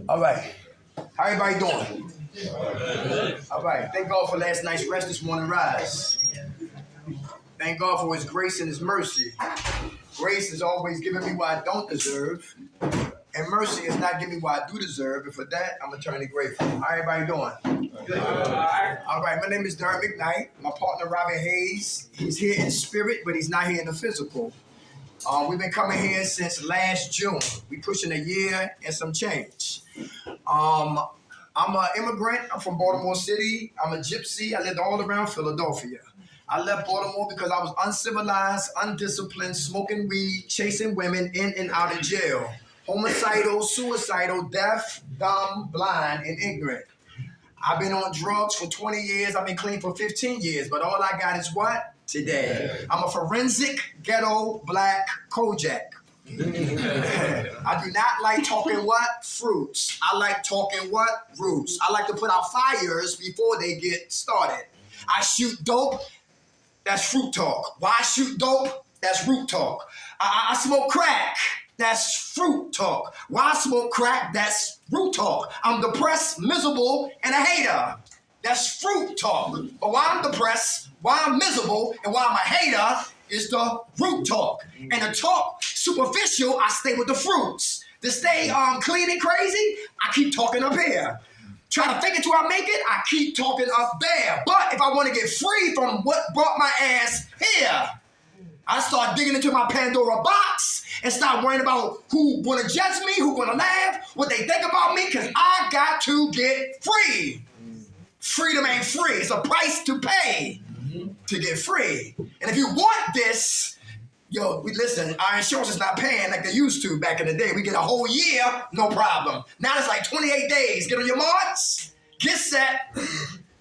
All right. How everybody doing? All right. Thank God for last night's rest, this morning rise. Thank God for his grace and his mercy. Grace is always giving me what I don't deserve. And mercy is not giving me what I do deserve. And for that, I'm eternally grateful. How everybody doing? All right. My name is Derek McKnight. My partner, Robin Hayes. He's here in spirit, but he's not here in the physical. We've been coming here since last June. We pushing a year and some change. I'm an immigrant. I'm from Baltimore City. I'm a gypsy. I lived all around Philadelphia. I left Baltimore because I was uncivilized, undisciplined, smoking weed, chasing women in and out of jail. Homicidal, suicidal, deaf, dumb, blind, and ignorant. I've been on drugs for 20 years. I've been clean for 15 years. But all I got is what? Today. I'm a forensic, ghetto, black Kojak. I do not like talking what? Fruits. I like talking what? Roots. I like to put out fires before they get started. I shoot dope. That's fruit talk. Why shoot dope? That's root talk. I smoke crack. That's fruit talk. Why smoke crack? That's root talk. I'm depressed, miserable, and a hater. That's fruit talk. But why I'm depressed, why I'm miserable, and why I'm a hater is the root talk. And the talk, superficial, I stay with the fruits. To stay clean and crazy, I keep talking up here. Try to fake it till I make it, I keep talking up there. But if I want to get free from what brought my ass here, I start digging into my Pandora box and start worrying about who want to judge me, who want to laugh, what they think about me, because I got to get free. Freedom ain't free. It's a price to pay to get free. And if you want this, listen, our insurance is not paying like they used to back in the day. We get a whole year, no problem. Now it's like 28 days. Get on your marks, get set,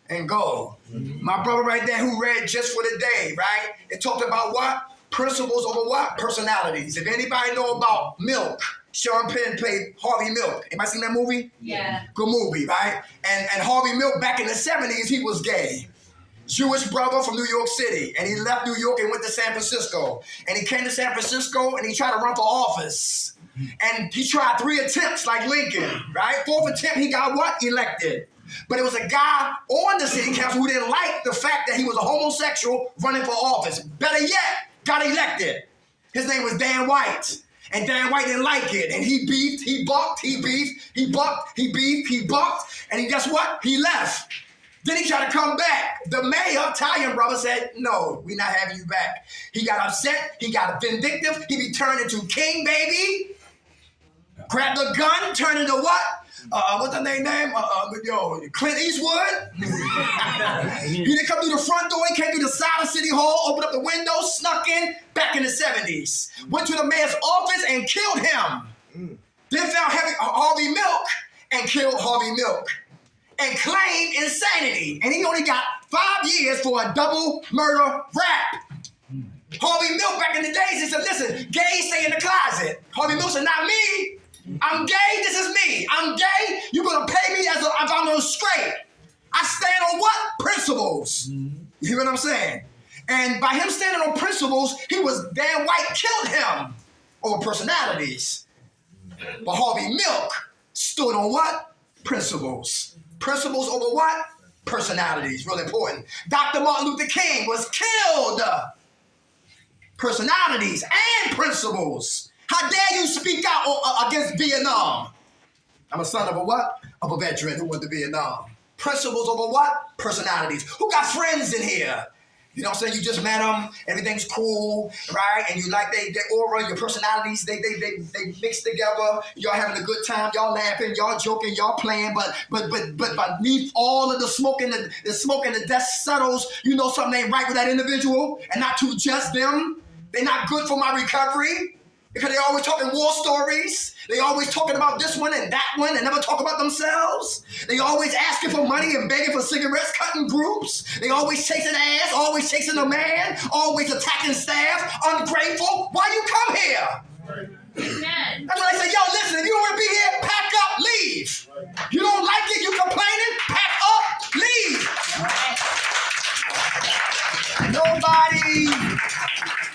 and go. My brother right there who read Just for the Day, right? It talked about what? Principles over what? Personalities. If anybody know about Milk, Sean Penn played Harvey Milk. Anybody seen that movie? Yeah. Good movie, right? And Harvey Milk back in the 70s, he was gay. Jewish brother from New York City. And he left New York and went to San Francisco. And he came to San Francisco and he tried to run for office. And he tried 3 attempts like Lincoln, right? 4th attempt, he got what? Elected. But it was a guy on the city council who didn't like the fact that he was a homosexual running for office. Better yet, got elected. His name was Dan White. And Dan White didn't like it. And he beefed, he bucked, he beefed, he bucked, he beefed, he bucked. And guess what? He left. Then he tried to come back. The mayor, Italian brother, said, no, we're not having you back. He got upset. He got vindictive. He be turned into king, baby. Grabbed a gun, turned into what? What's the name? Clint Eastwood. He didn't come through the front door. He came through the side of City Hall, opened up the window, snuck in, back in the 70s. Went to the mayor's office and killed him. Then found Harvey Milk and killed Harvey Milk. And claimed insanity. And he only got 5 years for a double murder rap. Harvey Milk back in the days, he said, listen, gays stay in the closet. Harvey Milk said, not me. I'm gay, this is me. I'm gay, you're gonna pay me if I'm on straight. I stand on what? Principles. You hear what I'm saying? And by him standing on principles, Dan White killed him over personalities. But Harvey Milk stood on what? Principles. Principles over what? Personalities, really important. Dr. Martin Luther King was killed. Personalities and principles. How dare you speak out against Vietnam? I'm a son of a what? Of a veteran who went to Vietnam. Principles over what? Personalities. Who got friends in here? You know what I'm saying? You just met them, everything's cool, right? And you like their aura, your personalities, they mix together. Y'all having a good time, y'all laughing, y'all joking, y'all playing, but beneath all of the smoke and the dust settles, you know something ain't right with that individual, and not to just them. They're not good for my recovery. Because they always talking war stories. They always talking about this one and that one and never talk about themselves. They always asking for money and begging for cigarettes, cutting groups. They always chasing ass, always chasing a man, always attacking staff, ungrateful. Why you come here? Amen. That's what I say. Yo, listen, if you don't want to be here, pack up, leave. You don't like it, you complaining, pack up, leave. Nobody.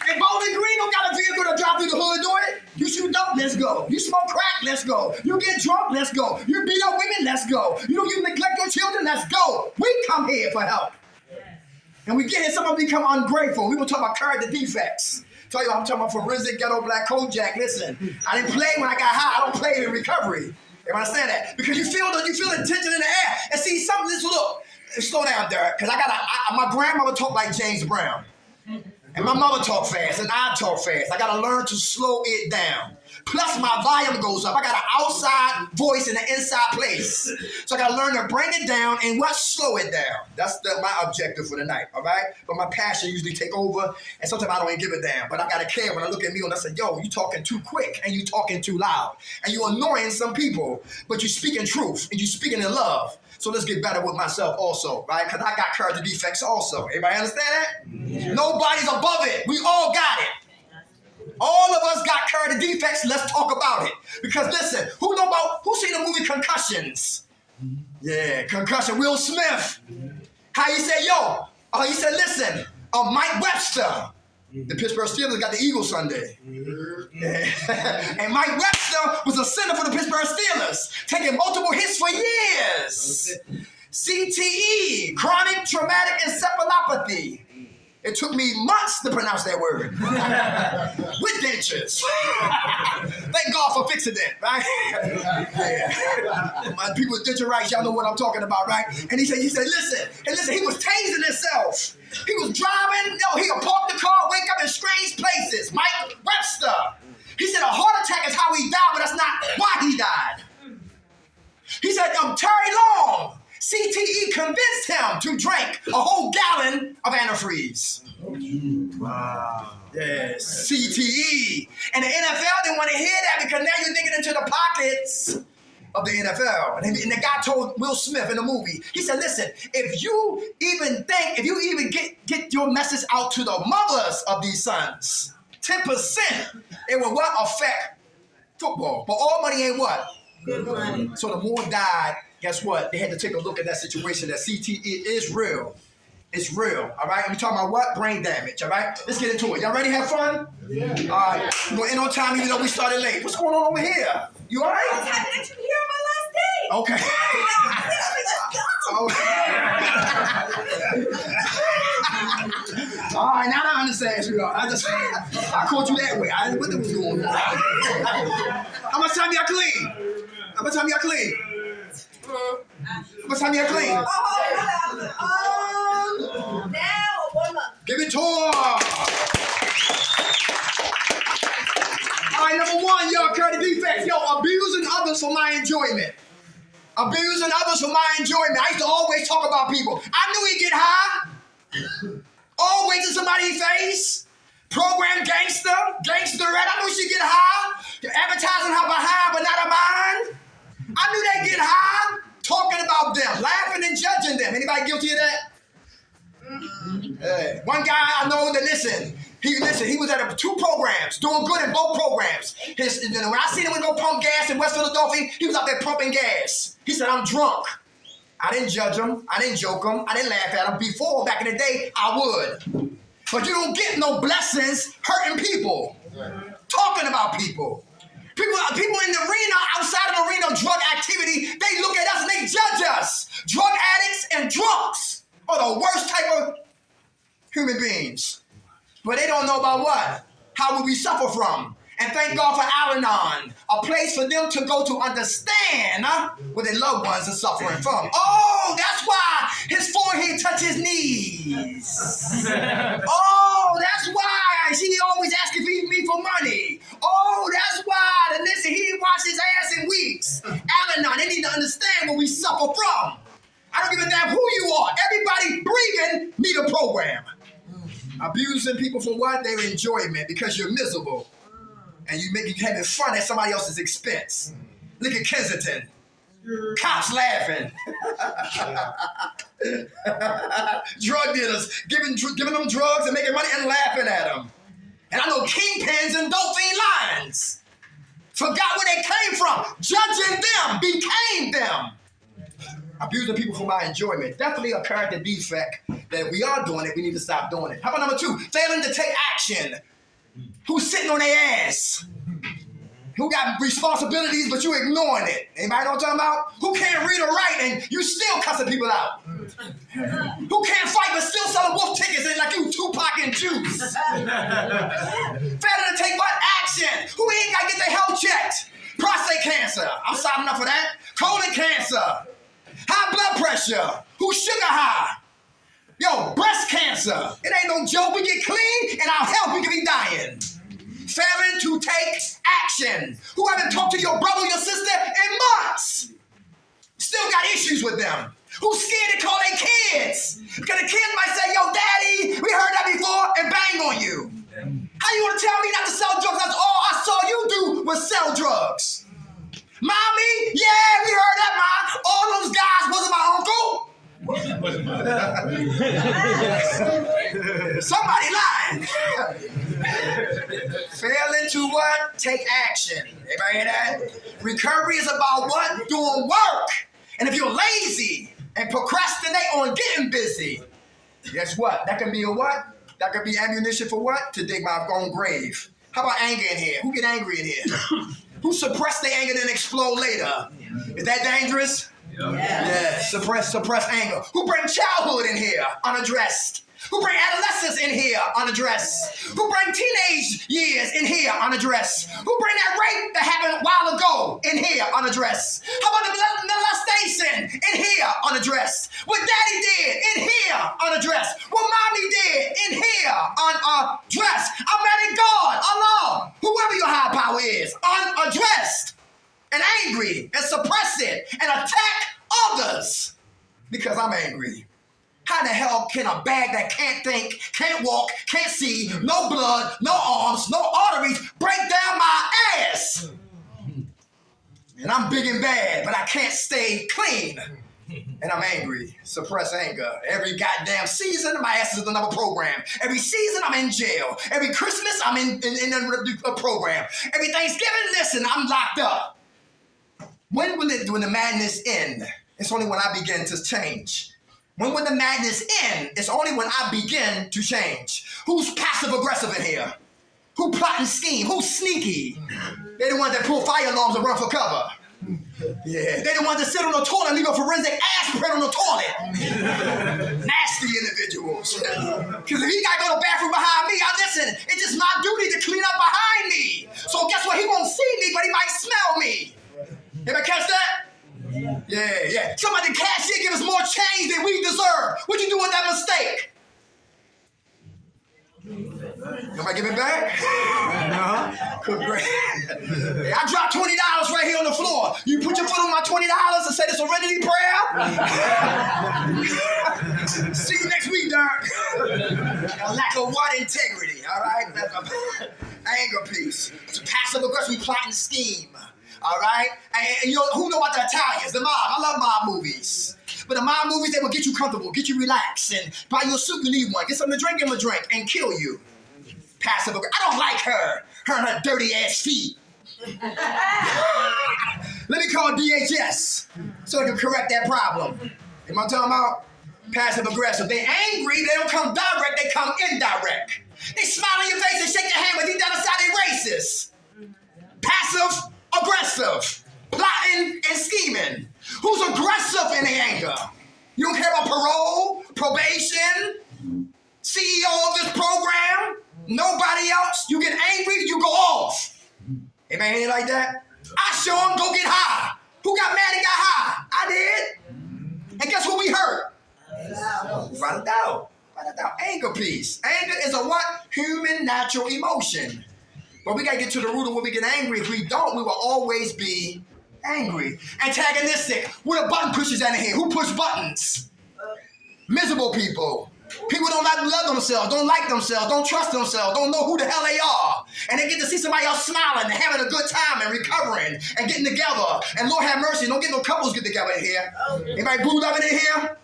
If Bowling Green don't got a vehicle to drive through the hood doing it, you shoot dope, let's go. You smoke crack, let's go. You get drunk, let's go. You beat up women, let's go. You neglect your children, let's go. We come here for help. And we get here, some of them become ungrateful. We will talk about character defects. Tell you, I'm talking about forensic ghetto black Kojak. Listen, I didn't play when I got high. I don't play in recovery. You understand that? Because you feel the tension in the air. And see, something, this look, slow down, Derek, because my grandmother talked like James Brown. And my mother talk fast, and I talk fast. I gotta learn to slow it down. Plus, my volume goes up. I got an outside voice in an inside place. So I gotta learn to bring it down and slow it down. That's my objective for the night, all right? But my passion usually take over, and sometimes I don't even give it down. But I gotta care when I look at me and I say, yo, you talking too quick, and you talking too loud. And you annoying some people, but you speaking truth, and you speaking in love. So let's get better with myself also, right? Because I got character defects also. Everybody understand that? Yeah. Nobody's above it. We all got it. All of us got character defects. Let's talk about it. Because listen, who seen the movie Concussions? Yeah, Concussion. Will Smith. How he said, he said, listen, Mike Webster. The Pittsburgh Steelers got the Eagles Sunday. Yeah. And Mike Webster was a center for the Pittsburgh Steelers, taking multiple hits for years. CTE, chronic traumatic encephalopathy. It took me months to pronounce that word. With dentures. Thank God for fixing that, right? Yeah. My people with denture rights, y'all know what I'm talking about, right? And he said, listen, he was tasing himself. He was driving, he would park the car, wake up in strange places. Mike Webster. He said a heart attack is how he died, but that's not why he died. He said, Terry Long. CTE convinced him to drink a whole gallon of antifreeze. Wow. Yes, CTE. And the NFL didn't want to hear that because now you're thinking into the pockets of the NFL. And the guy told Will Smith in the movie, he said, listen, if you even get your message out to the mothers of these sons, 10%, it will affect football. But all money ain't what? Good money. So the more died, guess what? They had to take a look at that situation. That CTE is real. It's real. All right? I'm talking about what? Brain damage. All right? Let's get into it. Y'all ready to have fun? Yeah. All right. We're going to end on time even though we started late. What's going on over here? You all right? I was happy that you were here on my last day. Okay. Let's go. All right. Now I understand, sweetheart. I caught you that way. I didn't know what was going on. How much time y'all clean? How much time y'all clean? What time you clean? Now, 1 month. Give it to her. All right, number one, y'all, character defects. Abusing others for my enjoyment. Abusing others for my enjoyment. I used to always talk about people. I knew he'd get high. Always in somebody's face. Program gangsterette. I knew she'd get high. You're advertising her behind, but not her mind. I knew they'd get high, talking about them, laughing and judging them. Anybody guilty of that? Mm-hmm. One guy I know that he was at 2 programs, doing good in both programs. When I seen him go pump gas in West Philadelphia, he was out there pumping gas. He said, I'm drunk. I didn't judge him. I didn't joke him. I didn't laugh at him. Before, back in the day, I would. But you don't get no blessings hurting people, talking about people. People in the arena, outside of the arena of drug activity, they look at us and they judge us. Drug addicts and drunks are the worst type of human beings. But they don't know about what? How will we suffer from? And thank God for Al-Anon, a place for them to go to understand what their loved ones are suffering from. Oh, that's why his forehead touches his knees. Oh, that's why she always asking me for money. Oh, that's why, listen, he didn't wash his ass in weeks. Al-Anon, they need to understand what we suffer from. I don't give a damn who you are. Everybody breathing need a program. Abusing people for what? Their enjoyment, because you're miserable. And you having fun at somebody else's expense. Look at Kensington. Cops laughing. Drug dealers giving them drugs and making money and laughing at them. And I know kingpins and dope fiend lines. Forgot where they came from. Judging them, became them. Abusing people for my enjoyment. Definitely a character defect that we are doing it. We need to stop doing it. How about number 2? Failing to take action. Who's sitting on their ass? Who got responsibilities, but you ignoring it? Anybody know what I'm talking about? Who can't read or write and you still cussing people out? Who can't fight but still selling wolf tickets and like you Tupac and Juice? Failing to take what action? Who ain't got to get their health checked? Prostate cancer. I'm signing up for that. Colon cancer. High blood pressure. Who's sugar high? Yo, breast cancer. It ain't no joke. We get clean and our health, we could be dying. Failing to take action. Who haven't talked to your brother or your sister in months? Still got issues with them. Who's scared to call their kids? Because the kids might say, yo, daddy, we heard that before, and bang on you. How you want to tell me not to sell drugs? That's all I saw you do was sell drugs. Mommy, yeah, we heard that, Mom. All those guys wasn't my uncle. Somebody lying. Failing to what? Take action. Everybody hear that? Recovery is about what? Doing work. And if you're lazy and procrastinate on getting busy, guess what? That can be a what? That could be ammunition for what? To dig my own grave. How about anger in here? Who get angry in here? Who suppress their anger and explode later? Is that dangerous? Yeah. Suppress anger. Who bring childhood in here unaddressed? Who bring adolescence in here unaddressed? Who bring teenage years in here unaddressed? Who bring that rape that happened a while ago in here unaddressed? How about the molestation in here unaddressed? What daddy did in here unaddressed? What mommy did in here unaddressed? I'm mad at God, Allah, whoever your high power is, unaddressed and angry and suppress it and attack others because I'm angry. How in the hell can a bag that can't think, can't walk, can't see, no blood, no arms, no arteries, break down my ass? And I'm big and bad, but I can't stay clean. And I'm angry. Suppress anger. Every goddamn season, my ass is in another program. Every season, I'm in jail. Every Christmas, I'm in a program. Every Thanksgiving, listen, I'm locked up. When will the madness end? It's only when I begin to change. When will the madness end? It's only when I begin to change. Who's passive aggressive in here? Who plot and scheme? Who's sneaky? They the ones that pull fire alarms and run for cover. Yeah, they the ones that sit on the toilet and leave a forensic ass print on the toilet. Nasty individuals. Because if he got to go to the bathroom behind me, listen, it's just my duty to clean up behind me. So guess what? He won't see me, but he might smell me. Ever catch that? Yeah. Somebody the cashier give us more change than we deserve. What you do with that mistake? Nobody give it back? No. Good, great. I dropped $20 right here on the floor. You put your foot on my $20 and say the serenity prayer? See you next week, Dirk. A lack of what? Integrity, all right? Anger piece. It's a passive aggressive plot and scheme. All right? And you know, who know about the Italians? The mob. I love mob movies. But the mob movies, they will get you comfortable, get you relaxed, and buy you a suit, you need one. Get something to drink, give them a drink, and kill you. Passive aggressive. I don't like her. Her and her dirty ass feet. Let me call DHS so they can correct that problem. Am I talking about? Passive aggressive. They angry, they don't come direct, they come indirect. They smile in your face and shake your hand, but deep down inside they racist. Passive aggressive, plotting and scheming. Who's aggressive in their anger? You don't care about parole, probation, CEO of this program, nobody else. You get angry, you go off. Anybody anything like that? I show them go get high. Who got mad and got high? I did. And guess what we hurt? Write it down. Anger piece. Anger is a what? Human natural emotion. But we got to get to the root of what we get angry. If we don't, we will always be angry. Antagonistic. Where the button pushers at in here? Who push buttons? Miserable people. People don't love themselves, don't like themselves, don't trust themselves, don't know who the hell they are. And they get to see somebody else smiling and having a good time and recovering and getting together. And Lord have mercy, don't get no couples get together in here. Anybody booed up in here?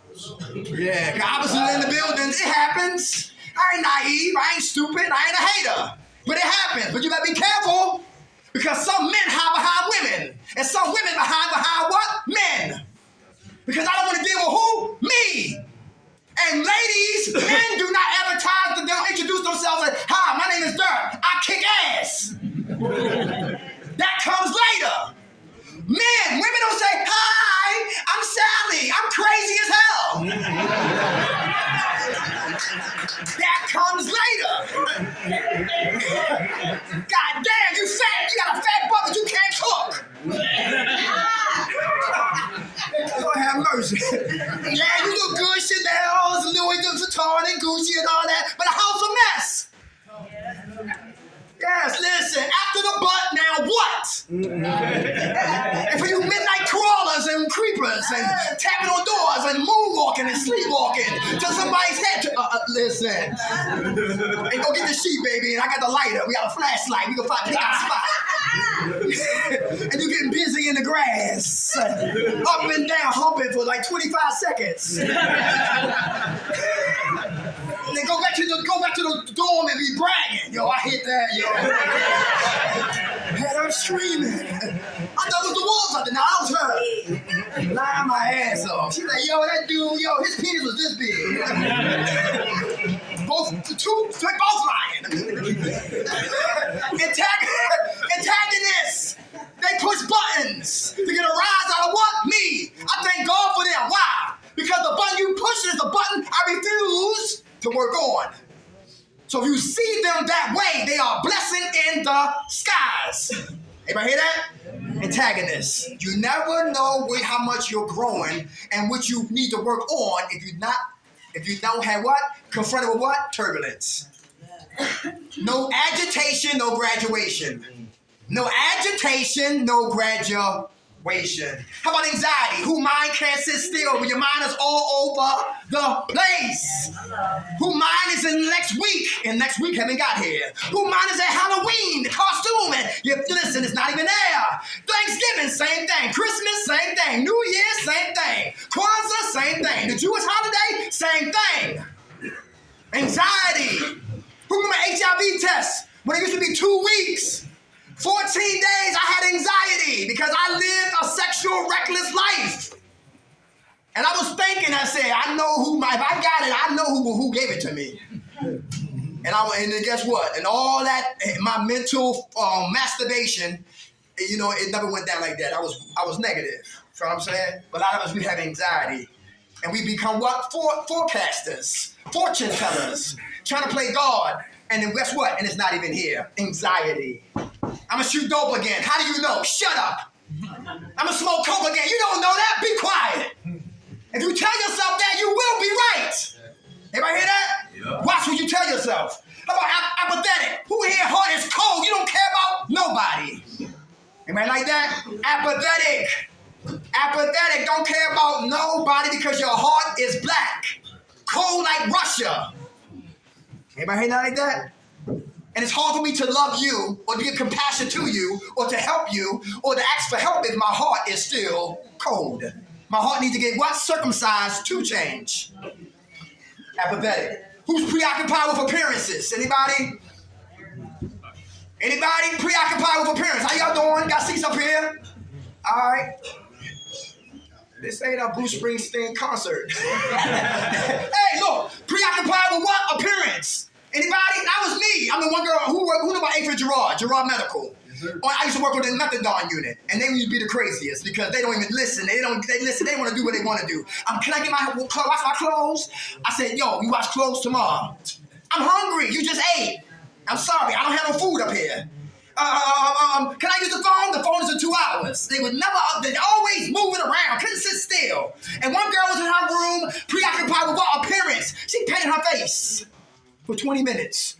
Yeah, opposite in the buildings. It happens. I ain't naive, I ain't stupid, I ain't a hater. But it happens. But you better be careful because some men hide behind women and some women behind what? Men. Because I don't want to deal with who? Me. And ladies, men do not advertise, they don't introduce themselves as, hi, my name is Dirk, I kick ass. That God damn, you fat. You got a fat butt, but you can't cook. Lord have mercy. Yeah, you look good, Chanel, Louis Vuitton and Gucci and all that, but the house a mess. Yes, listen, after the butt, now what? And for you midnight crawlers and creepers and tapping on doors and moonwalking and sleepwalking to somebody's head. Listen. And go get the sheet, baby, and I got the lighter. We got a flashlight. We can pick out a spot. And you getting busy in the grass. Up and down, humping for like 25 seconds. And then go back to the dorm and be bragging. Yo, I hit that, yo. Had her screaming. I thought it was the wolves out there. Now I was her. Lying my ass off. She's like, yo, that dude, yo, his penis was this big. both lying. Antagonists. They push buttons to get a rise out of what? Me. I thank God for them. Why? Because the button you push is the button I refuse to work on. So if you see them that way, they are a blessing in the skies. Anybody hear that? Antagonists. You never know how much you're growing and what you need to work on if you don't have what? Confronted with what? Turbulence. No agitation, no graduation. No agitation, no graduation. How about anxiety? Whose mind can't sit still when your mind is all over the place? Whose mind is in next week, and next week haven't got here? Whose mind is at Halloween, the costume, and listen, it's not even there. Thanksgiving, same thing. Christmas, same thing. New Year, same thing. Kwanzaa, same thing. The Jewish holiday, same thing. Anxiety. Who remember HIV tests when it used to be 2 weeks? 14 days I had anxiety because I lived a sexual reckless life. And I was thinking, I said, I know if I got it, I know who gave it to me. And then guess what? And all that, my mental masturbation, it never went down like that. I was negative. You know what I'm saying? But a lot of us, we have anxiety. And we become what? Forecasters, fortune tellers, trying to play God. And then guess what? And it's not even here. Anxiety. I'm going to shoot dope again. How do you know? Shut up. I'm going to smoke coke again. You don't know that? Be quiet. If you tell yourself that, you will be right. Everybody hear that? Yeah. Watch what you tell yourself. How about apathetic? Who here heart is cold? You don't care about nobody. Anybody like that? Apathetic. Apathetic. Don't care about nobody because your heart is black. Cold like Russia. Anybody hear that like that? And it's hard for me to love you or to give compassion to you or to help you or to ask for help if my heart is still cold. My heart needs to get what? Circumcised to change. Apathetic. Who's preoccupied with appearances? Anybody? Anybody preoccupied with appearance? How y'all doing? Got seats up here? All right. This ain't a Bruce Springsteen concert. Hey, look. Preoccupied with what? Appearance. Anybody? That was me. I'm the one girl who knew about A for Gerard Medical. I used to work with the methadone unit, and they used to be the craziest because they don't even listen. They listen. They want to do what they want to do. Can I get wash my clothes? I said, yo, you wash clothes tomorrow. I'm hungry. You just ate. I'm sorry. I don't have no food up here. Can I use the phone? The phone is in 2 hours. They're always moving around. Couldn't sit still. And one girl was in her room, preoccupied with what? Appearance. She painted her face for 20 minutes.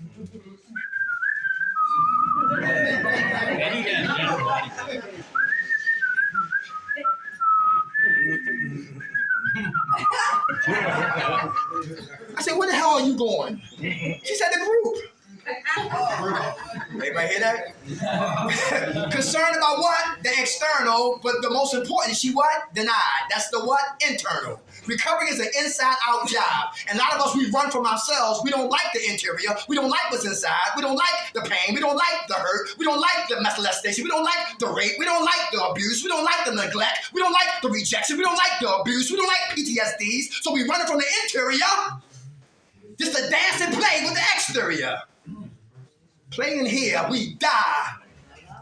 I said, where the hell are you going? She said, the group. Everybody hear that? Concerned about what? The external, but the most important, she what? Denied. That's the what? Internal. Recovery is an inside-out job. And a lot of us, we run from ourselves. We don't like the interior. We don't like what's inside. We don't like the pain. We don't like the hurt. We don't like the molestation. We don't like the rape. We don't like the abuse. We don't like the neglect. We don't like the rejection. We don't like the abuse. We don't like PTSDs. So we run from the interior just to dance and play with the exterior. Playing here, we die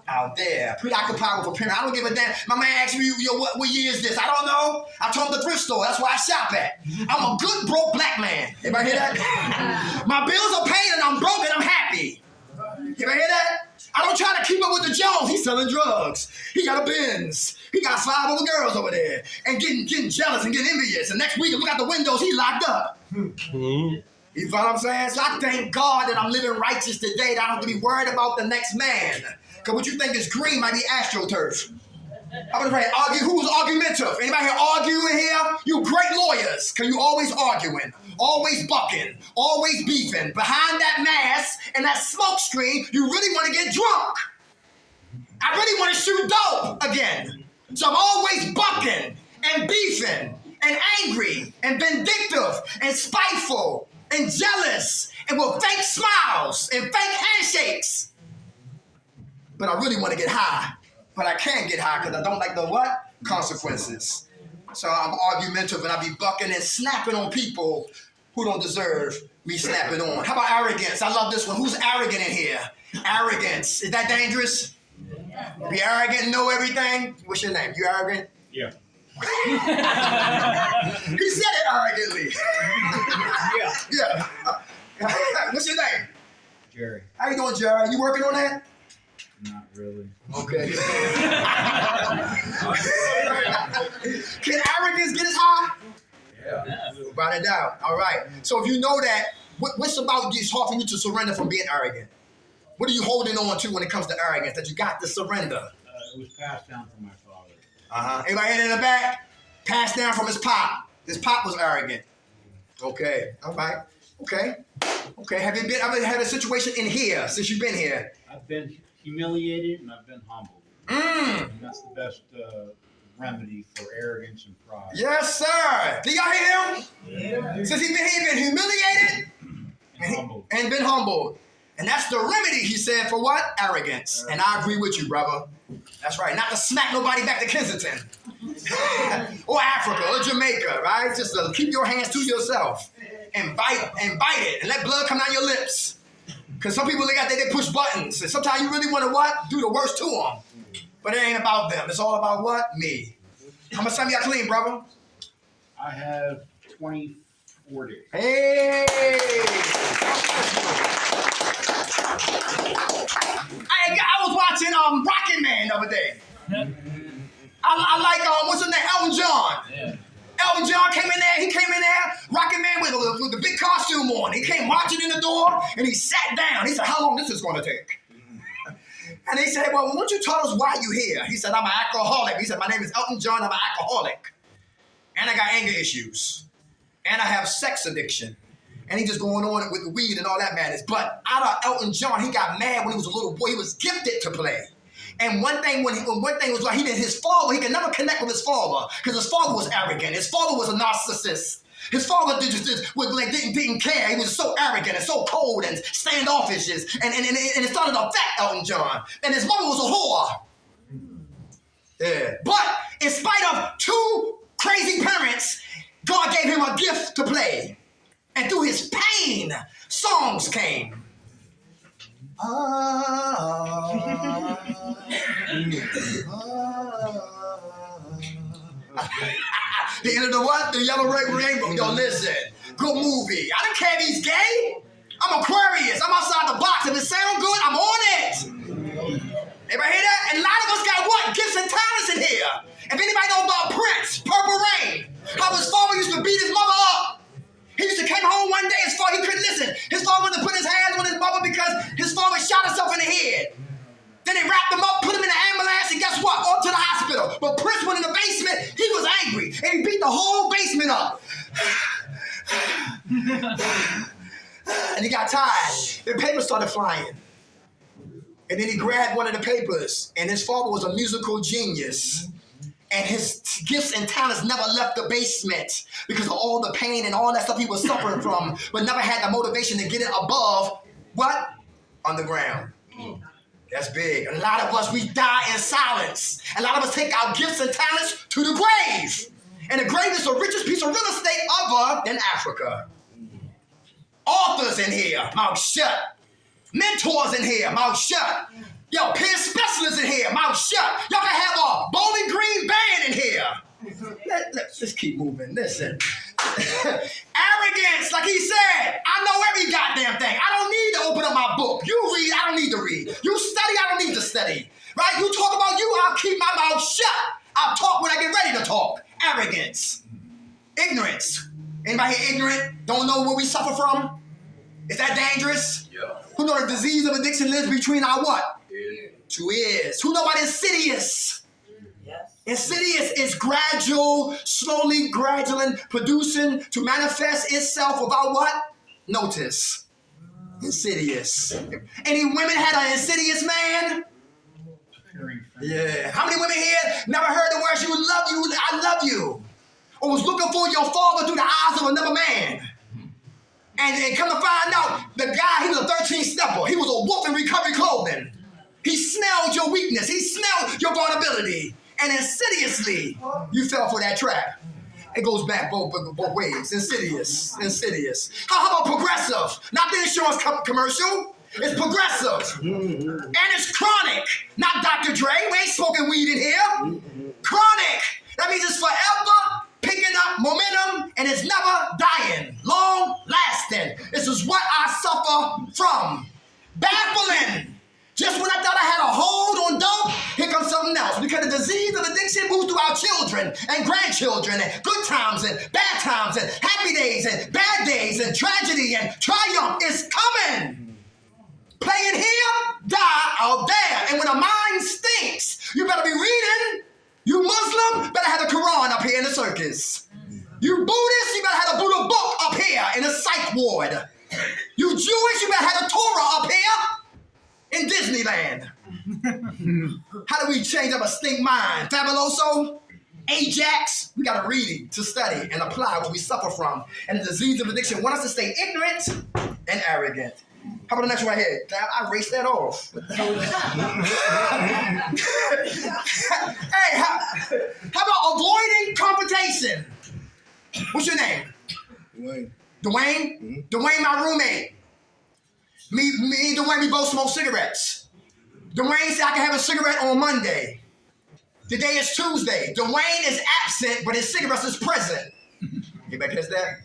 out there. Preoccupied with appearance. I don't give a damn. My man asked me, yo, what year is this? I don't know. I told him the thrift store. That's where I shop at. I'm a good, broke black man. Everybody hear that? My bills are paid and I'm broke and I'm happy. Everybody hear that? I don't try to keep up with the Jones. He's selling drugs. He got a Benz. He got 5 other girls over there. And getting jealous and getting envious. And next week, look out the windows, he locked up. You know what I'm saying? So I thank God that I'm living righteous today, that I don't have to be worried about the next man. Because what you think is green might be AstroTurf. I'm gonna say, argue. Who's argumentative? Anybody here arguing here? You great lawyers, because you always arguing, always bucking, always beefing. Behind that mask and that smoke screen, you really want to get drunk. I really want to shoot dope again. So I'm always bucking and beefing and angry and vindictive and spiteful and jealous and with fake smiles and fake handshakes. But I really want to get high. But I can't get high because I don't like the what? Consequences. So I'm argumentative and I be bucking and snapping on people who don't deserve me snapping on. How about arrogance? I love this one. Who's arrogant in here? Arrogance. Is that dangerous? Be arrogant and know everything? What's your name? You arrogant? Yeah. He said it arrogantly. Yeah. What's your name? Jerry. How you doing, Jerry? You working on that? Not really. Okay. Can arrogance get us high? Yeah. Write it down. All right. So if you know that, what's about it's hard for you to surrender from being arrogant? What are you holding on to when it comes to arrogance that you got to surrender? It was passed down from my father. Anybody in the back? Passed down from his pop. His pop was arrogant. Okay. All right. Okay. Have you ever had a situation in here since you've been here? I've been humiliated and I've been humbled. And that's the best remedy for arrogance and pride. Yes, sir. Do y'all hear him? Yeah. Since he's been humiliated and been humbled. And that's the remedy, he said, for what? Arrogance. And I agree with you, brother. That's right. Not to smack nobody back to Kensington. Or Africa or Jamaica, right? Just to keep your hands to yourself. And bite it. And let blood come down your lips. Because some people, they push buttons. And sometimes you really want to what? Do the worst to them. But it ain't about them. It's all about what? Me. How much time you got clean, brother? I have 24 days. Hey! I was watching Rocket Man the other day. I like, what's his name? Elton John. Yeah. Elton John came in there, Rocket Man with the big costume on. He came marching in the door, and he sat down. He said, how long this is going to take? And they said, well, why don't you tell us why you're here? He said, I'm an alcoholic. He said, my name is Elton John, I'm an alcoholic. And I got anger issues. And I have sex addiction. And he just going on with the weed and all that madness. But out of Elton John, he got mad when he was a little boy. He was gifted to play. And one thing was like his father, he could never connect with his father because his father was arrogant. His father was a narcissist. His father didn't care. He was so arrogant and so cold and standoffish. And it started to affect Elton John. And his mother was a whore. Yeah. But in spite of 2 crazy parents, God gave him a gift to play. And through his pain, songs came. The end of the what? The Yellow Rainbow. Yo, listen. Good movie. I don't care if he's gay. I'm Aquarius. I'm outside the box. If it sounds good, I'm on it. Anybody hear that? And a lot of us got what? Gifts and talents in here. If anybody know about Prince, Purple Rain, how his father used to beat his mother up. He used to come home one day, his father, he couldn't listen. His father wanted to put his hands on his mother because his father shot himself in the head. Then they wrapped him up, put him in the ambulance, and guess what? On to the hospital. But Prince went in the basement, he was angry, and he beat the whole basement up. And he got tired. The papers started flying. And then he grabbed one of the papers, and his father was a musical genius. And his gifts and talents never left the basement because of all the pain and all that stuff he was suffering from, but never had the motivation to get it above what? On the ground. That's big. A lot of us, we die in silence. A lot of us take our gifts and talents to the grave. And the grave is the richest piece of real estate other than Africa. Authors in here, mouth shut. Mentors in here, mouth shut. Yo, peer specialists in here, mouth shut. Y'all can have a Bowling Green band in here. Let's just keep moving. Listen. Arrogance, like he said, I know every goddamn thing. I don't need to open up my book. You read, I don't need to read. You study, I don't need to study. Right? You talk about you, I'll keep my mouth shut. I'll talk when I get ready to talk. Arrogance. Ignorance. Anybody here ignorant? Don't know where we suffer from? Is that dangerous? Yeah. Who know the disease of addiction lives between our what? Yeah. 2 ears. Who know about insidious? Yes. Insidious is gradual, slowly, gradually producing to manifest itself without what? Notice. Insidious. Any women had an insidious man? Yeah. How many women here never heard the words I love you? Or was looking for your father through the eyes of another man? And come to find out, the guy, he was a 13-stepper. He was a wolf in recovery clothing. He smelled your weakness. He smelled your vulnerability. And insidiously, you fell for that trap. It goes back both ways. Insidious. How about progressive? Not the insurance commercial. It's progressive. And it's chronic. Not Dr. Dre. We ain't smoking weed in here. Chronic. That means it's forever picking up momentum and it's never dying. Long lasting. This is what I suffer from. Baffling. Just when I thought I had a hold on dope, here comes something else. Because the disease of addiction moves through our children and grandchildren and good times and bad times and happy days and bad days and tragedy and triumph is coming. Playing here, die out there. And when a mind stinks, you better be reading. You Muslim, better have the Quran up here in the circus. You Buddhist, you better have the Buddha book up here in the psych ward. You Jewish, you better have the Torah up here in Disneyland. How do we change up a stink mind? Fabuloso, Ajax, we got to read to study and apply what we suffer from. And the disease of addiction want us to stay ignorant and arrogant. How about the next one right here? I erased that off. Hey, how about avoiding confrontation? What's your name? Dwayne. Dwayne? Mm-hmm. Dwayne, my roommate. Me and Dwayne, we both smoke cigarettes. Dwayne said I can have a cigarette on Monday. Today is Tuesday. Dwayne is absent, but his cigarettes is present. Anybody catch that?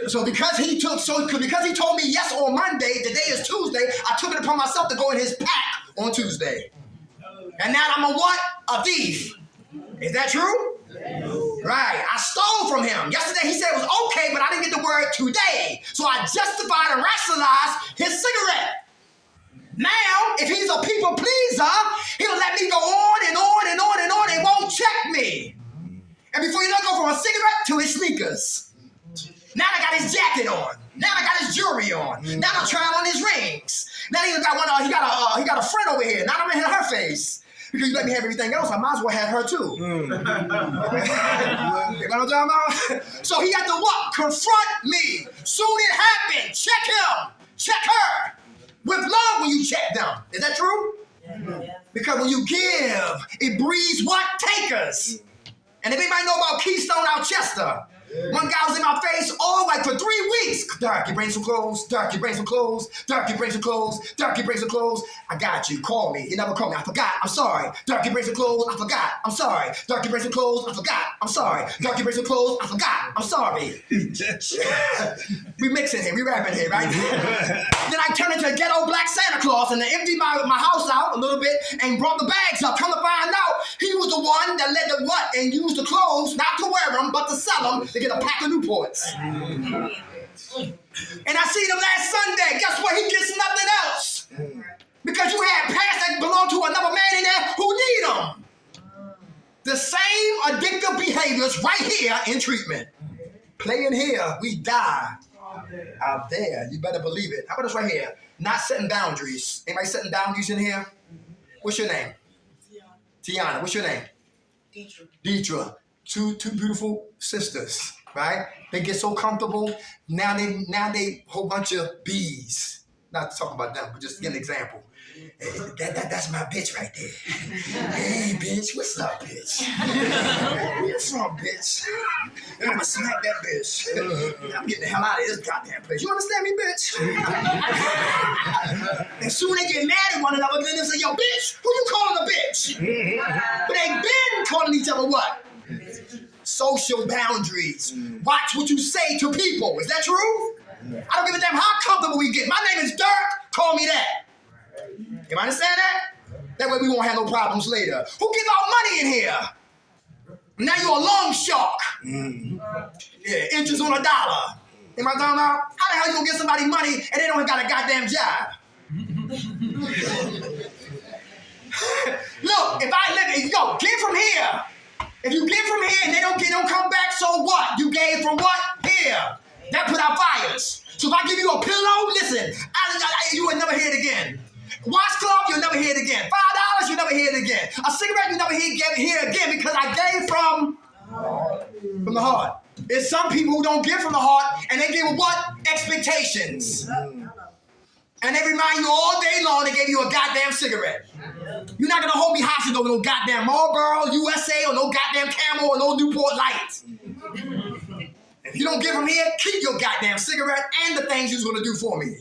So because he told me yes on Monday, today is Tuesday, I took it upon myself to go in his pack on Tuesday. And now I'm a what? A thief. Is that true? Right. I stole from him. Yesterday he said it was okay, but I didn't get the word today. So I justified and rationalized his cigarette. Now, if he's a people pleaser, he'll let me go on and on and on and on and won't check me. And before you know, go from a cigarette to his sneakers. Now I got his jacket on. Now I got his jewelry on. Now I'm trying on his rings. Now he got one. He got a friend over here. Now I'm in her face because you let me have everything else. I might as well have her too. You know what I'm talking about? So he had to what? Confront me. Soon it happened. Check him. Check her. With love when you check them. Is that true? Yeah. Because when you give, it breeds what? Takers. And if anybody know about Keystone out Chester, one guy was in my face all like for 3 weeks. Dark, you bring some clothes. Dark, you bring some clothes. Dark, you bring some clothes. Dark, you bring some clothes. I got you. Call me. You never called me. I forgot. I'm sorry. Dark, you bring some clothes. I forgot. I'm sorry. Dark, you bring some clothes. I forgot. I'm sorry. Dark, you bring some clothes. I forgot. I'm sorry. We mixing here. We rapping here, right? Then I turned into a ghetto black Santa Claus and emptied my house out a little bit and brought the bags up. Come to find out, he was the one that led the what and used the clothes, not to wear them, but to sell them to get a pack of Newports. And I seen him last Sunday. Guess what? He gets nothing else. Because you had past that belong to another man in there who need them. The same addictive behaviors right here in treatment. Playing here, we die. Out there, you better believe it. How about this right here? Not setting boundaries. Anybody setting boundaries in here? What's your name? Tiana. What's your name? Deidre. Two beautiful sisters, right? They get so comfortable. Now they whole bunch of bees. Not to talk about them, but just to give an example. That's my bitch right there. Hey, bitch, what's up, bitch? Where you from, bitch? I'm gonna smack that bitch. I'm getting the hell out of this goddamn place. You understand me, bitch? And soon they get mad at one another, then they say, yo, bitch, who you calling a bitch? But they been calling each other what? social boundaries. Watch what you say to people. Is that true? I don't give a damn how comfortable we get. My name is Dirk. Call me that. You understand that? That way we won't have no problems later. Who gives out money in here? Now you're a long shark. Yeah, inches on a dollar. Am I talking about? How the hell you gonna give somebody money and they don't got a goddamn job? Look, if I live, yo, give from here. If you give from here and they don't come back, so what? You gave from what? Here. That put out fires. So if I give you a pillow, listen, you will never hear it again. Washcloth, you'll never hear it again. $5, you'll never hear it again. A cigarette, you'll never hear it again because I gave from the heart. There's some people who don't give from the heart and they give what? Expectations. And they remind you all day long they gave you a goddamn cigarette. You're not going to hold me hostage over no goddamn Marlboro, USA, or no goddamn Camel, or no Newport Light. If you don't give from here, keep your goddamn cigarette and the things you're going to do for me.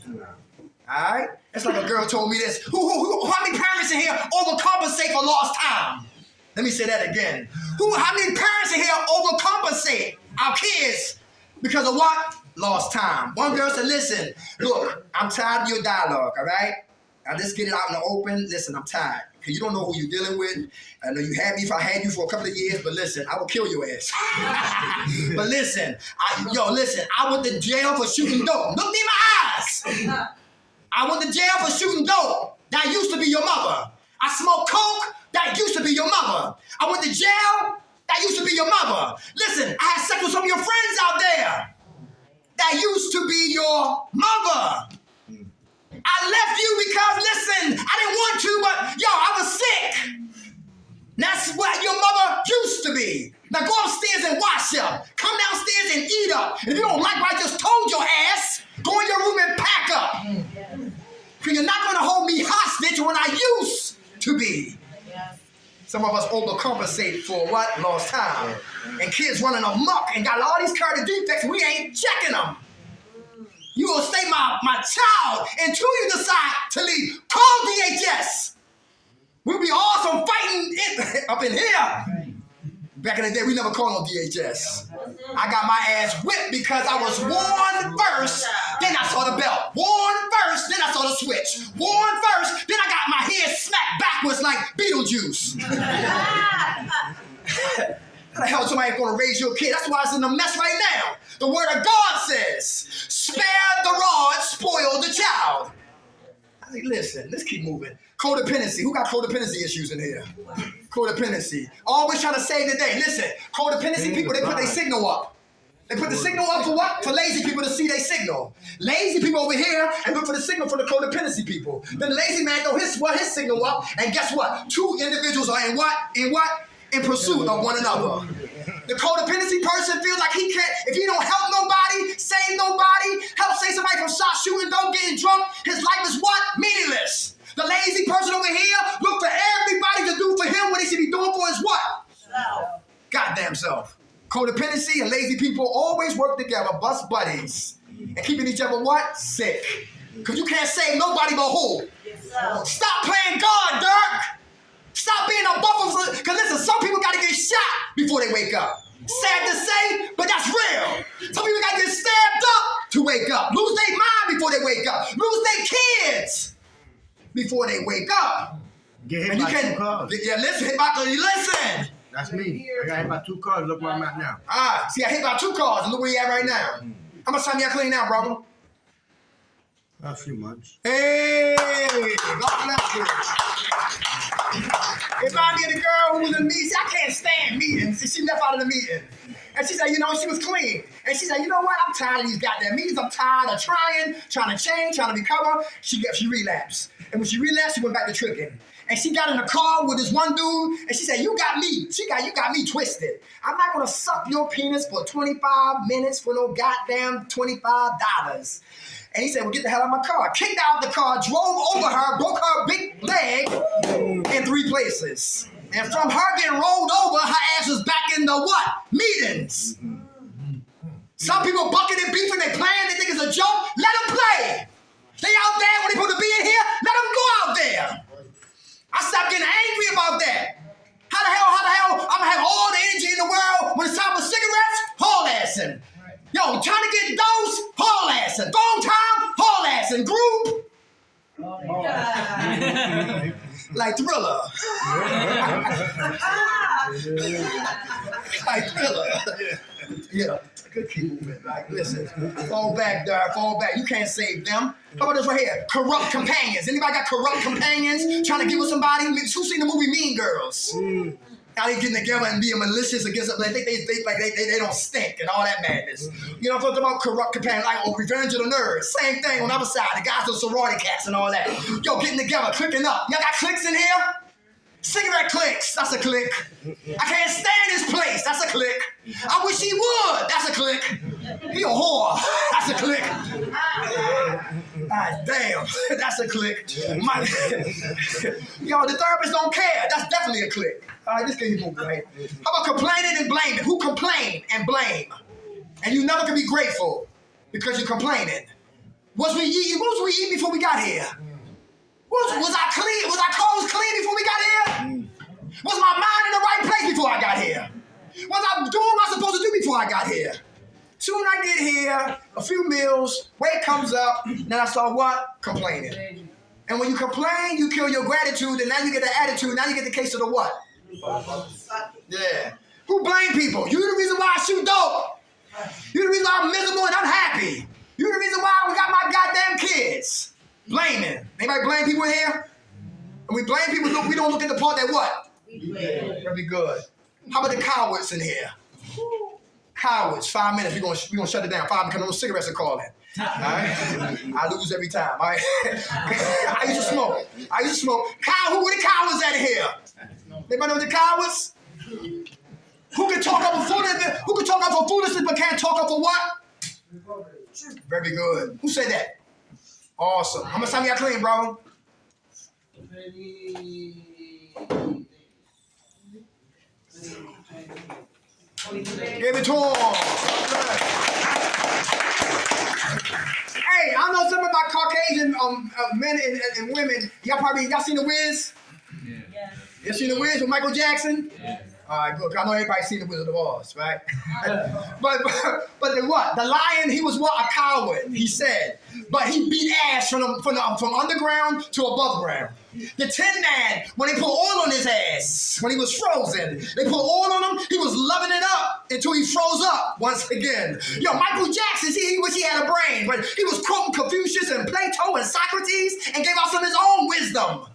All right? It's like a girl told me this. How many parents in here overcompensate for lost time? Let me say that again. How many parents in here overcompensate our kids because of what? Lost time. One girl said, listen, look, I'm tired of your dialogue, all right? Now let's get it out in the open. Listen, I'm tired. Because you don't know who you're dealing with. I know you had me if I had you for a couple of years, but listen, I will kill your ass. But listen, I went to jail for shooting dope. Look me in my eyes. I went to jail for shooting dope. That used to be your mother. I smoked coke. That used to be your mother. I went to jail. That used to be your mother. Listen, I had sex with some of your friends out there. That used to be your mother. I left you because, listen, I didn't want to, but, I was sick. That's what your mother used to be. Now go upstairs and wash up. Come downstairs and eat up. If you don't like what I just told your ass, go in your room and pack up. Because you're not going to hold me hostage when I used to be. Some of us overcompensate for what? Lost time. And kids running amok and got all these character defects, we ain't checking them. You will stay my child until you decide to leave. Call DHS. We'll be awesome fighting up in here. Back in the day, we never called on DHS. I got my ass whipped because I was warned first, then I saw the belt. Warned first, then I saw the switch. Warned first, then I got my head smacked backwards like Beetlejuice. How the hell somebody going to raise your kid? That's why it's in a mess right now. The word of God says, spare the rod, spoil the child. I think, listen, let's keep moving. Codependency. Who got codependency issues in here? Codependency. Always trying to save the day. Listen, codependency people, they put their signal up. They put the signal up for what? For lazy people to see their signal. Lazy people over here and look for the signal for the codependency people. Then the lazy man throw his signal up, and guess what? Two individuals are in what? In pursuit of one another. The codependency person feels like he can't, if he don't help nobody, save nobody, help save somebody from shot shooting, don't getting drunk, his life is what? Meaningless. The lazy person over here look for everybody to do for him what he should be doing for his what? Self. Goddamn self. Codependency and lazy people always work together, bust buddies, and keeping each other what? Sick. Because you can't save nobody but who? Yourself. Stop playing God, Dirk. Stop being a buffer. Because listen, some people got to get shot before they wake up. Sad to say, but that's real. Some people got to get stabbed up to wake up. Lose their mind before they wake up. Lose their kids before they wake up. Get hit by 2 cars. Yeah, listen. That's me. I got hit by 2 cars. Look where I'm at now. See, I hit by 2 cars, and look where you at right now. How much time you got clean now, brother? A few months. Hey, God bless you. If I be the girl who was in the meeting, I can't stand meetings. She left out of the meeting. And she said, she was clean. And she said, you know what? I'm tired of these goddamn meetings. I'm tired of trying to change, trying to recover. She relapsed. And when she relapsed, she went back to tricking. And she got in a car with this one dude, and she said, you got me twisted. I'm not gonna suck your penis for 25 minutes for no goddamn $25. And he said, well, get the hell out of my car. Kicked out the car, drove over her, broke her big leg in 3 places. And from her getting rolled over, her ass was back in the what? Meetings. Some people bucking and beefing, they playing, they think it's a joke. Let them play. They out there when they supposed to be in here, let them go out there. I stopped getting angry about that. How the hell I'm gonna have all the energy in the world when it's time for Yo, trying to get those, haul ass. And phone time, haul ass. And group, like Thriller. Like Thriller. Yeah. Good keep moving. Like, listen, fall back, dog. Fall back. You can't save them. How about this right here? Corrupt companions. Anybody got corrupt companions trying to get with somebody? Who's seen the movie Mean Girls? How they getting together and being malicious against them. They think they don't stink and all that madness. You know what I'm talking about? Corrupt companions, like Revenge of the Nerds. Same thing on the other side. The guys with sorority cats and all that. Yo, getting together, clicking up. Y'all got cliques in here? Cigarette clicks, that's a click. I can't stand this place, that's a click. I wish he would, that's a click. He a whore, that's a click. God damn, that's a click. Yo, the therapist don't care, that's definitely a click. All right, this can you move, right? How about complaining and blaming? Who complain and blame? And you never can be grateful because you're complaining. What was we eating before we got here? Was I clean? Was our clothes clean before we got here? Was my mind in the right place before I got here? Was I doing what I was supposed to do before I got here? Soon I get here, a few meals, weight comes up, then I start what? Complaining. And when you complain, you kill your gratitude, and now you get the attitude, now you get the case of the what? Yeah. Who blame people? You the reason why I shoot dope. You the reason why I'm miserable and unhappy. You the reason why we got my goddamn kids. Blaming. Anybody blame people in here? When we blame people, we don't look at the part that what? Very good. How about the cowards in here? Cowards. 5 minutes. We're gonna shut it down. 5 because no cigarettes are calling. All right? I lose every time. All right? I used to smoke. Who were the cowards at here? Anybody know the cowards? Who can talk up for foolishness? Who can talk up for foolishness but can't talk up for what? Very good. Who said that? Awesome. How much time you got clean, bro? Give it to him. Hey, I know some of my Caucasian men and women. Y'all seen The Wiz? Yeah. You seen The Wiz with Michael Jackson? Yeah. All right, good. I know everybody's seen The Wizard of Oz, right? but the what? The lion, he was what? A coward, he said. But he beat ass from underground to above ground. The Tin Man, when they put oil on his ass, when he was frozen, they put oil on him, he was loving it up until he froze up once again. Yo, Michael Jackson, he wish he had a brain, but he was quoting Confucius and Plato and Socrates and gave out some of his own wisdom.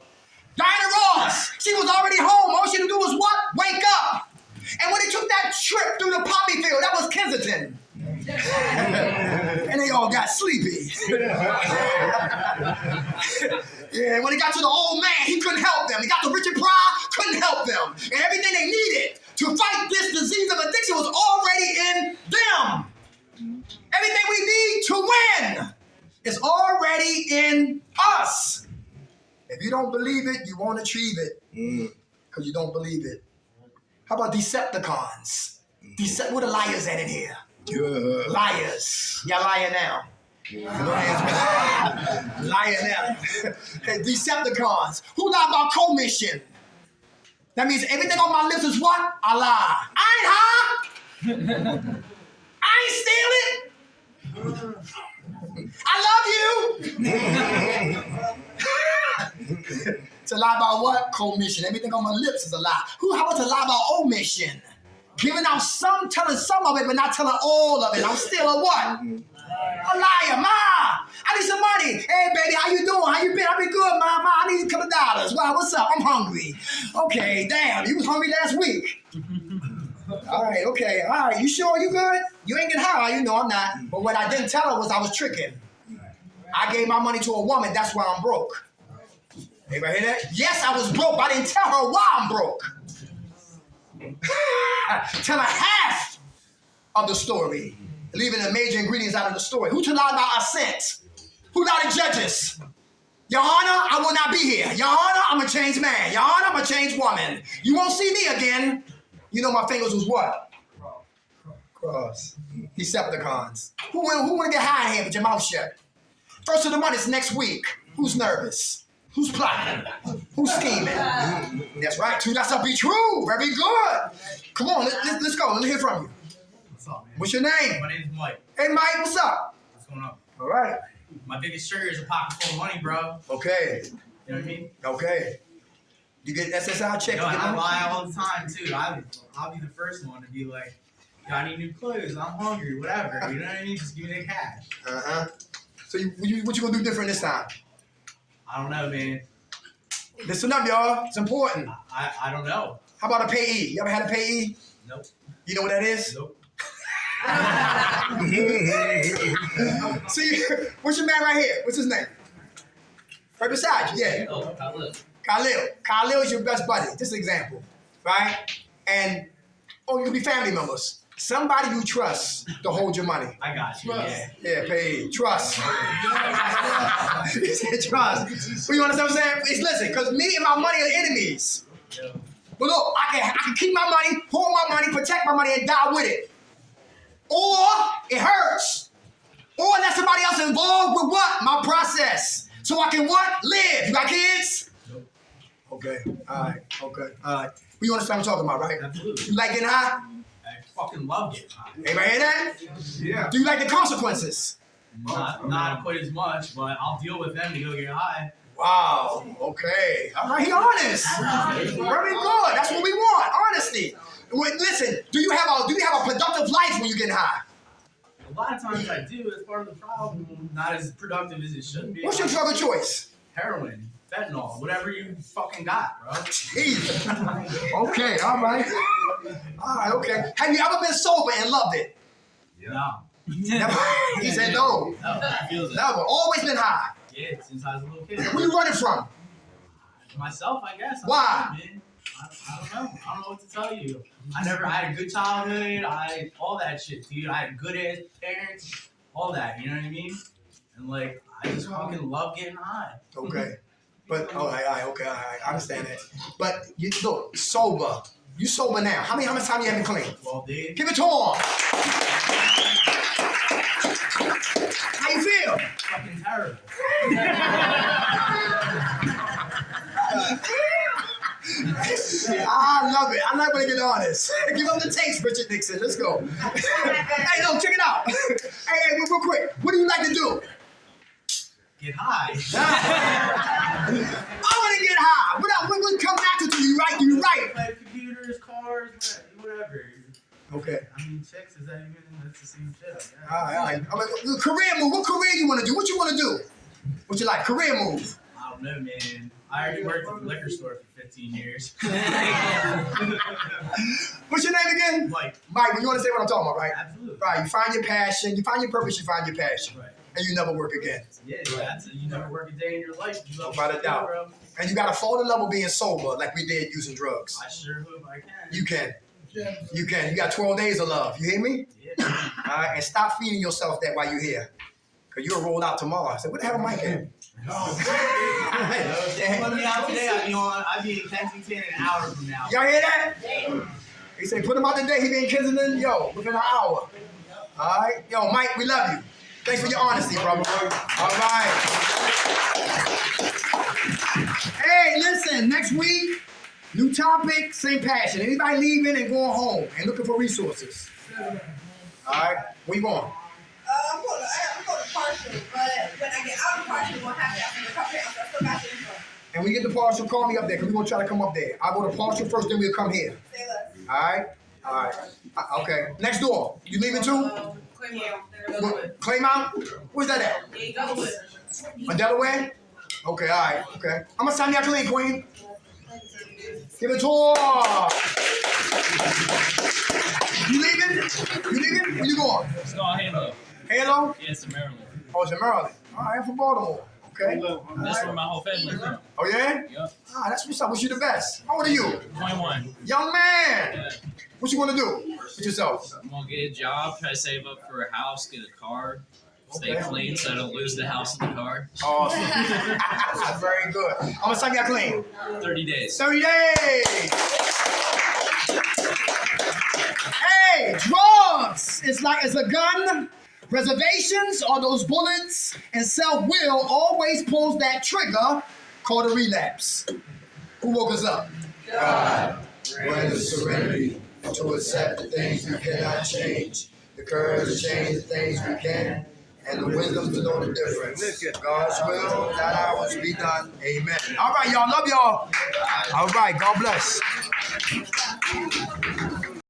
Diana Ross, she was already home. All she had to do was what? Wake up. And when they took that trip through the poppy field, that was Kensington. And they all got sleepy. Yeah, when they got to the old man, he couldn't help them. He got to Richard Pryor, couldn't help them. And everything they needed to fight this disease of addiction was already in them. Everything we need to win is already in us. If you don't believe it, you won't achieve it. Because you don't believe it. How about Decepticons? What are liars at in here? Yeah. Liars. Y'all lying now. Lying now. Decepticons. Who lie about commission? That means everything on my lips is what? I lie. I ain't high. I ain't stealing. I love you. To lie about what? Commission. Everything on my lips is a lie. How about to lie about omission? Giving out some, telling some of it, but not telling all of it. I'm still a what? A liar. Ma, I need some money. Hey, baby, how you doing? How you been? I've been good, Ma. I need a couple of dollars. Wow, what's up? I'm hungry. Okay, damn. You was hungry last week. All right, okay. All right, you sure you good? You ain't getting high. You know I'm not. But what I didn't tell her was I was tricking. I gave my money to a woman. That's why I'm broke. Anybody hear that? Yes, I was broke. But I didn't tell her why I'm broke. Tell her half of the story, leaving the major ingredients out of the story. Who to lie about our sins? Who lie to judges? Your Honor, I will not be here. Your Honor, I'm a changed man. Your Honor, I'm a changed woman. You won't see me again. You know my fingers was what? Cross. Decepticons. Who want to get high in here with your mouth shut? First of the month is next week. Who's nervous? Who's plotting? Who's scheming? That's right. Too, that's be true. Very good. Come on, let's go. Let me hear from you. What's up, man? What's your name? My name's Mike. Hey, Mike, what's up? What's going on? All right. My biggest trigger is a pocket full of money, bro. Okay. You know what I mean? Okay. You get SSI check? Yo, I lie all the time too. I'll be the first one to be like, yo, I need new clothes. I'm hungry, whatever. You know what I mean? Just give me the cash. So what you gonna do different this time? I don't know, man. Listen up, y'all. It's important. I don't know. How about a payee? You ever had a payee? Nope. You know what that is? Nope. See, what's your man right here? What's his name? Right beside you, yeah. Oh, Khalil. Khalil is your best buddy. Just an example, right? And, you can be family members. Somebody you trust to hold your money. I got you. Yeah. Yeah, pay. Trust. He said trust. Well, you understand what I'm saying? It's listen, because me and my money are enemies. Yeah. But look, I can keep my money, hold my money, protect my money, and die with it. Or it hurts. Or let somebody else involved with what? My process. So I can what? Live. You got kids? Nope. Okay. All right. Okay. All right. Well, you understand what I'm talking about, right? Absolutely. You like getting high? I fucking love getting high. Anybody hear that? Yeah. Do you like the consequences? Not quite as much, but I'll deal with them to go get high. Wow. Okay. All right. He honest. Very good. That's what we want. Honesty. Wait, listen. Do you have a productive life when you get high? A lot of times I do. It's part of the problem. Not as productive as it should be. What's your drug of choice? Heroin, fentanyl, whatever you fucking got, bro. Jesus. Okay. All right. All right. Okay. Have you ever been sober and loved it? No. Never. He said no. No, I feel that. Never. Always been high. Yeah, since I was a little kid. Where you running from? Myself, I guess. Why? I don't know, man. I don't know. I don't know what to tell you. I had a good childhood. All that shit, dude. I had good ass parents. All that, you know what I mean? And like, I just fucking love getting high. Okay. But all right. Okay. All right. I understand that. But you look sober. You sober now. How much time you have been clean? 12 days. Give it to him. How you feel? Fucking terrible. I love it. I'm not gonna get honest. Give him the taste, Richard Nixon. Let's go. Hey, no, check it out. Hey, real quick. What do you like to do? Get high. I want to get high. What comes natural to you, right? Do you right? Like computers, cars, whatever. Okay. I mean, chicks, is that even, that's the same shit, I guess. All right. I'm like, career move. What career you want to do? What you want to do? What you like? Career move. I don't know, man. I already worked at the liquor store for 15 years. What's your name again? Mike. Mike, you understand what I'm talking about, right? Absolutely. Right. You find your passion. You find your purpose. You find your passion. Right. And you never work again. Yeah, that's it. You never work a day in your life. You love Without a shit, doubt. bro. And you got to fall in love with being sober like we did using drugs. I sure hope I can. You can. You can. You got 12 days of love. You hear me? Yeah. All right. And stop feeding yourself that while you're here. Because you'll roll out tomorrow. I said, what the hell Mike at? If you let me out today, I'd be in Kensington an hour from now. Y'all hear that? He said, put him out today. He be in Kensington, within an hour. All right? Yo, Mike, we love you. Thanks for your honesty, brother. All right. Hey, listen, next week, new topic, same passion. Anybody leaving and going home and looking for resources? All right? Where you going? I'm going to partial, but when I get out of partial, we're going to have to after the couple hours. I still got the info. And when you get to partial, call me up there because we're going to try to come up there. I'll go to partial first, then we'll come here. Say less. All right? All right. Okay. Next door. You leaving too? Claymont. Claymont? Where's that at? In Delaware? Okay, all right. Okay. I'm going to sign you out clean, Queen. Give it to her. You leaving? Where you going? It's called Halo. Halo? Yeah, it's in Maryland. Oh, it's in Maryland. All right, I'm from Baltimore. Okay. That's where my whole family from. Oh, yeah? Yep. Ah, that's what's up. Wish you the best. How old are you? 21. Young man. Yeah. What you want to do with yourself? I'm gonna get a job, try to save up for a house, get a car, stay Okay. clean so I don't lose the house and the car. Awesome. Very good. I'm going to sign you out clean. 30 days. 30 days. Hey, drugs. It's a gun. Reservations are those bullets, and self-will always pulls that trigger called a relapse. Who woke us up? God. Grant us serenity to accept the things we cannot change. the courage to change the things we can, and the wisdom to know the difference. God's will, not ours, be done. Amen. All right, y'all. Love y'all. All right. God bless.